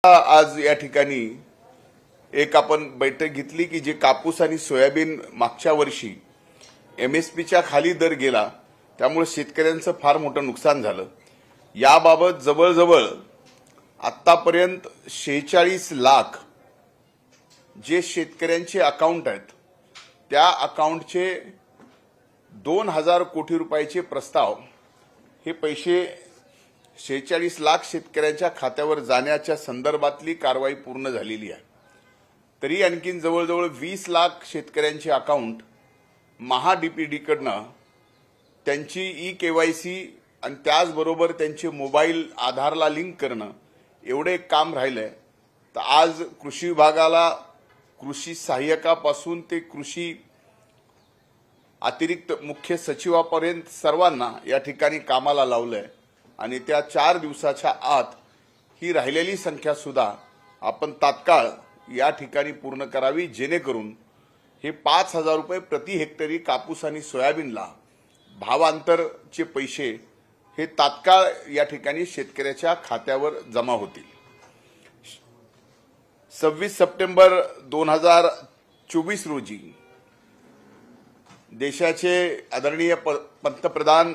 आज या ठिकाणी एक आपण बैठक घेतली की जे कापूस आणि सोयाबीन मागच्या वर्षी MSPच्या खाली दर गेला, त्यामुळे शेतकऱ्यांचं फार मोठं नुकसान झालं। याबाबत जवळजवळ आतापर्यंत 46 लाख जे शेतकऱ्यांचे अकाउंट आहेत त्या अकाउंटचे 2000 कोटी रुपयाचे प्रस्ताव, हे पैसे 46 लाख शेतकऱ्यांच्या खात्यावर जाण्याच्या संदर्भातली कारवाई पूर्ण झालेली आहे। तरी आणखीन जवळजवळ 20 लाख शेतकऱ्यांचे अकाउंट महाडीपीडी कडनं त्यांची EKYC आणि त्याचबरोबर त्यांचे मोबाईल आधारला लिंक करणं एवढे काम राहिलंय। तर आज कृषी विभागाला कृषी सहाय्यकापासून ते कृषी अतिरिक्त मुख्य सचिवापर्यंत सर्वांना या ठिकाणी कामाला लावलंय आणि त्या 4 दिवसाच्या आत ही राहिलेली संख्या सुद्धा आपण तात्काळ या ठिकाणी पूर्ण करावी, जेणेकरून हे 5000 रुपये प्रति हेक्टरी कापूस आणि सोयाबीनला भावांतरचे पैसे हे तात्काळ या ठिकाणी शेतकऱ्याच्या खात्यावर जमा होतील। 26 सप्टेंबर 2024 रोजी देशाचे आदरणीय पंतप्रधान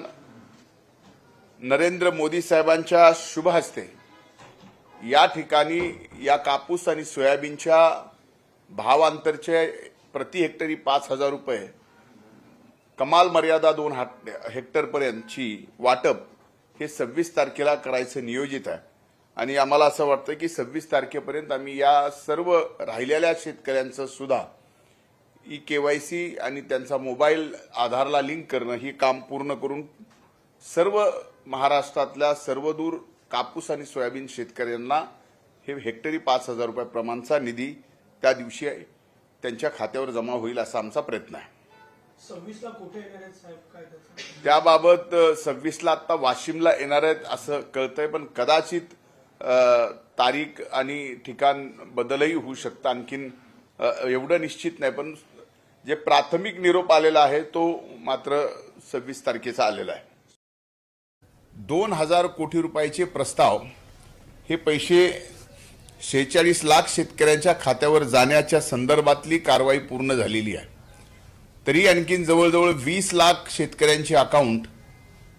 नरेंद्र मोदी साहेबांच्या शुभ हस्ते या ठिकाणी या कापूस आणि सोयाबीनच्या भावांतरचे प्रति हेक्टरी 5000 रुपये, कमाल मर्यादा 2 हेक्टरपर्यंतची वाटप हे 26 तारखेला करायचं नियोजित आहे। आणि आम्हाला असं वाटतं की 26 तारखेपर्यंत आम्ही या सर्व राहिलेल्या शेतकऱ्यांचं सुद्धा EKYC आणि त्यांचा मोबाईल आधारला लिंक करणं ही काम पूर्ण करून सर्व महाराष्ट्रातल्या सर्वदूर कापूस आणि सोयाबीन शेतकऱ्यांना हे हेक्टरी 5000 रुपये प्रमाणचा निधी त्या दिवशी त्यांच्या खात्यावर जमा होईल असा आमचा प्रयत्न आहे। 26 ला कुठे येणार आहेत साहेब, काय त्याचं? त्याबाबत 26 ला आता वाशिमला येणार आहेत असं कळतंय, पण कदाचित तारीख आणि ठिकाण बदलही होऊ शकतं। आणखीन एवढं निश्चित नाही, पण जे प्राथमिक निरोप आलेला आहे तो मात्र 26 तारखेचा आलेला आहे। 2000 कोटी रुपयाचे प्रस्ताव, हे पैसे 46 लाख शेतकऱ्यांच्या खात्यावर जाण्याच्या संदर्भातली कारवाई पूर्ण झालेली आहे। तरी आणखीन जवळजवळ 20 लाख शेतकऱ्यांचे अकाउंट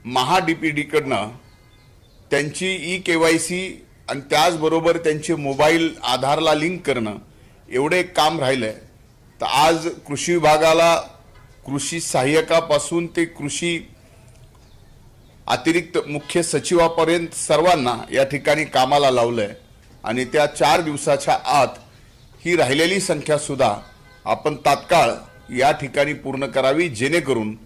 महाडीपीडी कडनं त्यांची EKYC आणि त्याचबरोबर त्यांचे मोबाईल आधारला लिंक करणं एवढे काम राहिलंय। तर आज कृषी विभागाला कृषी सहाय्यकापासून ते कृषी अतिरिक्त मुख्य सचिवापर्यंत सर्वांना या ठिकाणी कामाला लावलंय आणि त्या 4 दिवसाच्या आत ही राहिलेली संख्या सुद्धा आपण तात्काळ या ठिकाणी पूर्ण करावी, जेणेकरून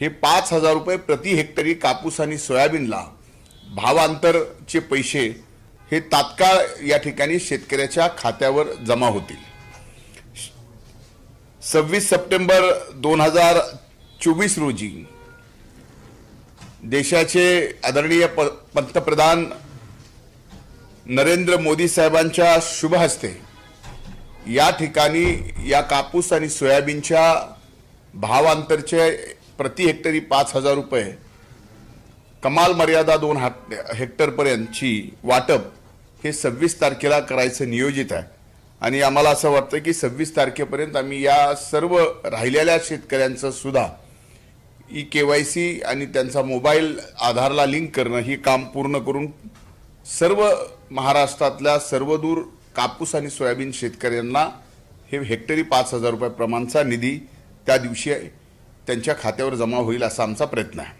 हे 5000 रुपये प्रति हेक्टरी कापूस आणि सोयाबीनला भावांतरचे पैसे हे तात्काळ या ठिकाणी शेतकऱ्याच्या खात्यावर जमा होतील। 26 सप्टेंबर 2024 रोजी देशाचे आदरणीय पंतप्रधान नरेंद्र मोदी साहेबांच्या शुभ हस्ते या ठिकाणी या कापूस आणि सोयाबीनच्या भावांतरचे प्रति हेक्टरी 5000 रुपये, कमाल मर्यादा 2 हेक्टरपर्यंतची वाटप हे 26 तारखेला करायचं नियोजित आहे। आणि आम्हाला असं वाटतं की 26 तारखेपर्यंत आम्ही या सर्व राहिलेल्या शेतकऱ्यांचं सुद्धा EKYC आणि त्यांचा मोबाईल आधारला लिंक करणं ही काम पूर्ण करून सर्व महाराष्ट्रातल्या सर्वदूर कापूस आणि सोयाबीन शेतकऱ्यांना हे हेक्टरी 5000 रुपये प्रमाणचा निधी त्या दिवशी त्यांच्या खात्यावर जमा होईल असा आमचा प्रयत्न आहे।